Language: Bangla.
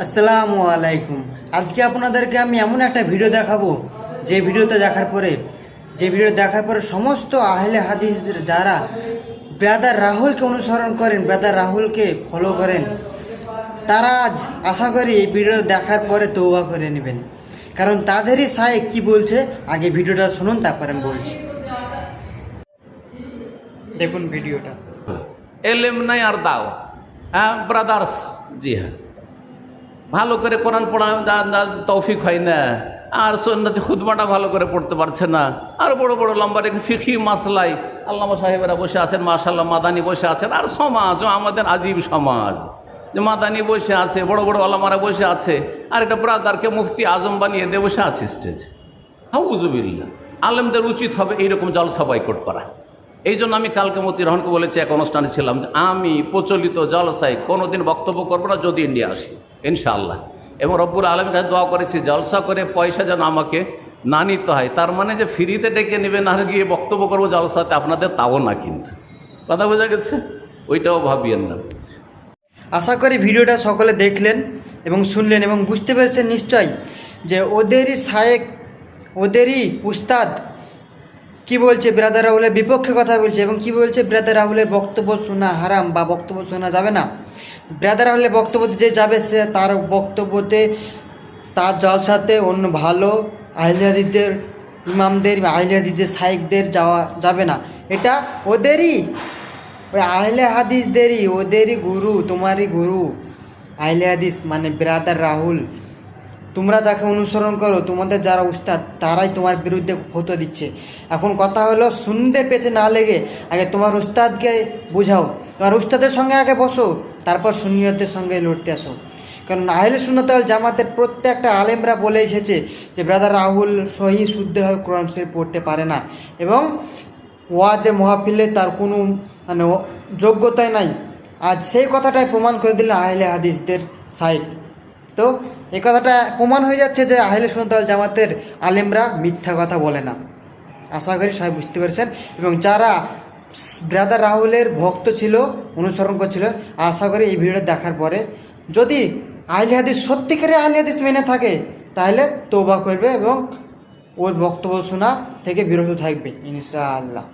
আসসালামু আলাইকুম। আজকে আপনাদেরকে আমি এমন একটা ভিডিও দেখাবো যে ভিডিও দেখার পরে সমস্ত আহলে হাদিসদের যারা ব্রাদার রাহুলকে অনুসরণ করেন, ব্রাদার রাহুলকে ফলো করেন, তারা আজ আশা করি এই ভিডিও দেখার পরে তওবা করে নেবেন। কারণ তাদেরই শায়েখ কি বলছে, আগে ভিডিওটা শুনুন, তারপরে আমি বলছি। দেখুন ভিডিওটা। এলেম নাই আর দাও। হ্যাঁ ব্রাদার্স, জি হ্যাঁ, ভালো করে কোরআন পড়া তৌফিক হয় না, আর সুন্নতি খুতবাটা ভালো করে পড়তে পারছে না, আর বড় বড় লম্বা রেখে ফিকি মাসলাই আল্লামা সাহেবেরা বসে আছেন, মাশাআল্লাহ মাদানি বসে আছেন, আর সমাজ আমাদের আজীব সমাজ যে মাদানি বসে আছে, বড় বড় আল্লামারা বসে আছে, আর একটা ব্রাদারকে মুফতি আজম বানিয়ে দিয়ে বসে আছে স্টেজে। হাউজুবিল্লাহ। আলেমদের উচিত হবে এইরকম জলসা বয়কট করা। এই জন্য আমি কালকে মতি রহমানকে বলেছি, এক অনুষ্ঠানে ছিলাম, যে আমি প্রচলিত জলসায় কোনোদিন বক্তব্য করবো না যদি ইন্ডিয়া আসি ইনশাআল্লাহ। এবং রব্বুল আলমীর কাছে দোয়া করেছি জলসা করে পয়সা যেন আমাকে না নিতে হয়। তার মানে যে ফ্রিতে ডেকে নেবে না গিয়ে বক্তব্য করবো জলসাতে আপনাদের, তাও না, কিন্তু কথা বোঝা গেছে, ওইটাও ভাবিয়েন না। আশা করি ভিডিওটা সকলে দেখলেন এবং শুনলেন এবং বুঝতে পেরেছেন নিশ্চয় যে ওদেরই শায়েখ, ওদেরই উস্তাদ কি বলছে, ব্রাদার রাহুলের বিপক্ষে কথা বলছে এবং কি বলছে, ব্রাদার রাহুলের বক্তব্য শোনা হারাম বা বক্তব্য শোনা যাবে না। ব্রাদার রাহুলের বক্তব্যতে যে যাবে সে তার বক্তব্যতে, তার জলসাতে অন্য ভালো আহলে হাদিসদের ইমামদের, আহলে হাদিসদের শায়েখদের যাওয়া যাবে না। এটা ওদেরই, ওই আহলে হাদিসদেরই, ওদেরই গুরু, তোমারই গুরু আহলে হাদিস মানে ব্রাদার রাহুল। তোমরা যাকে অনুসরণ করো, তোমাদের যারা উস্তাদ, তারাই তোমার বিরুদ্ধে ফতোয়া দিচ্ছে। এখন কথা হলো, সুন্নিদের পেছে না লেগে আগে তোমার উস্তাদকে বোঝাও, তোমার উস্তাদের সঙ্গে আগে বসো, তারপর সুন্নিয়তদের সঙ্গে লড়তে আসো। কারণ আহলে সুন্নাত ওয়াল জামাতের প্রত্যেকটা আলেমরা বলে এসেছে যে ব্রাদার রাহুল সহি শুদ্ধভাবে কোরআন শরীফ পড়তে পারে না এবং ওয়াজে মাহফিলে তার কোনো মানে যোগ্যতাই নাই। আজ সেই কথাটাই প্রমাণ করে দিলেন আহলে হাদিসদের শায়েখ। তো এই কথাটা প্রমাণ হয়ে যাচ্ছে যে আহলে সুন্নাত ওয়াল জামাতের আলেমরা মিথ্যা কথা বলে না। আশা করি সবাই বুঝতে পেরেছেন। এবং যারা ব্রাদার রাহুলের ভক্ত ছিল, অনুসরণ করছিল, আশা করি এই ভিডিওটা দেখার পরে যদি আহলে হাদিস সত্যিকারে আহলে হাদিস মেনে থাকে, তাহলে তওবা করবে এবং ওর বক্তব্য শোনা থেকে বিরত থাকবে ইনশাআল্লাহ।